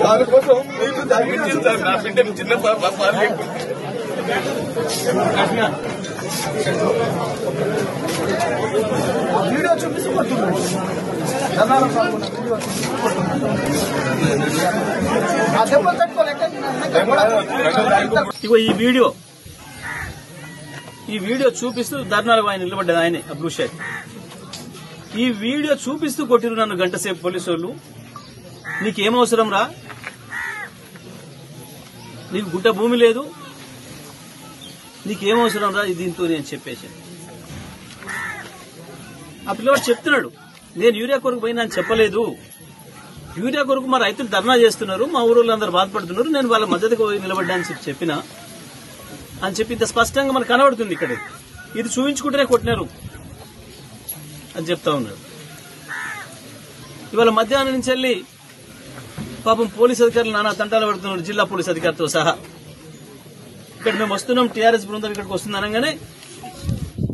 దానికోసం మీకు దయచేసి సార్ నా బిడ్డ చిన్న వీడియో చూపిస్తున్నారు ఇగో ఈ వీడియో చూపిస్తూ ధర్నాలకు ఆయన నిలబడ్డది ఆయనే బ్లూ షర్ట్. ఈ వీడియో చూపిస్తూ కొట్టిరు నన్ను గంట సేపు పోలీసు వాళ్ళు. నీకేమవసరం రా, నీకు గుట్ట భూమి లేదు, నీకేమవసరం రా దీంతో నేను చెప్పేసి. ఆ పిల్లవాడు చెప్తున్నాడు, నేను యూరియా కొరకు పోయినా అని చెప్పలేదు. యూరియా కొరకు మా రైతులు ధర్నా చేస్తున్నారు, మా ఊరోళ్ళందరూ బాధపడుతున్నారు, నేను వాళ్ళ మద్దతుకు పోయి నిలబడ్డా అని చెప్పినా అని చెప్పి ఇంత స్పష్టంగా మనకు కనబడుతుంది. ఇక్కడ ఇది చూపించుకుంటేనే కొట్టినారు అని చెప్తా ఉన్నాడు. ఇవాళ మధ్యాహ్నం నుంచి వెళ్ళి పాపం పోలీస్ అధికారులు నానా తంటాలు పడుతున్నారు, జిల్లా పోలీస్ అధికారితో సహా. ఇక్కడ మేము వస్తున్నాం, టీఆర్ఎస్ బృందం ఇక్కడికి వస్తుంది అనగానే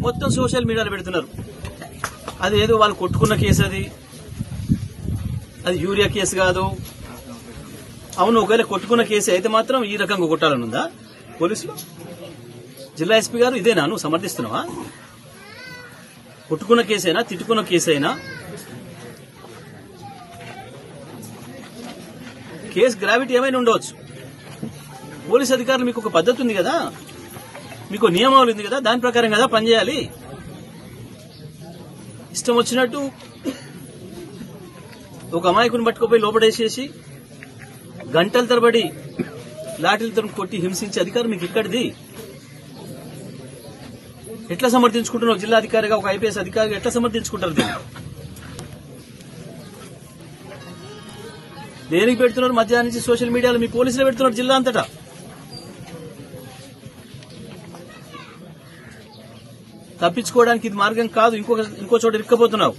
మొత్తం సోషల్ మీడియాలో పెడుతున్నారు. అది ఏదో వాళ్ళు కొట్టుకున్న కేసు, అది యూరియా కేసు కాదు. అవును, ఒకవేళ కొట్టుకున్న కేసు అయితే మాత్రం ఈ రకంగా కొట్టాలనుందా పోలీసులు? జిల్లా ఎస్పీ గారు ఇదేనా నువ్వు సమర్థిస్తున్నావా? కొట్టుకున్న కేసైనా తిట్టుకున్న కేసైనా కేసు గ్రావిటీ ఏమైనా ఉండవచ్చు. పోలీస్ అధికారులు మీకు ఒక పద్ధతి ఉంది కదా, మీకు నియమావళి ఉంది కదా, దాని ప్రకారం కదా పనిచేయాలి. ఇష్టం వచ్చినట్టు ఒక అమాయకుని పట్టుకుపోయి లోపడేసేసి గంటల తరబడి లాఠీలతో కొట్టి హింసించే అధికారం మీకు ఇక్కడిది. ఎట్లా సమర్థించుకుంటున్నావు? జిల్లా అధికారిగా, ఒక ఐపీఎస్ అధికారిగా ఎట్లా సమర్థించుకుంటారు? దేనికి పెడుతున్నారు? మధ్యాహ్నం నుంచి సోషల్ మీడియాలో మీ పోలీసులు పెడుతున్నారు జిల్లా అంతటా. తప్పించుకోవడానికి ఇది మార్గం కాదు. ఇంకో చోట ఇరుక్కపోతున్నావు.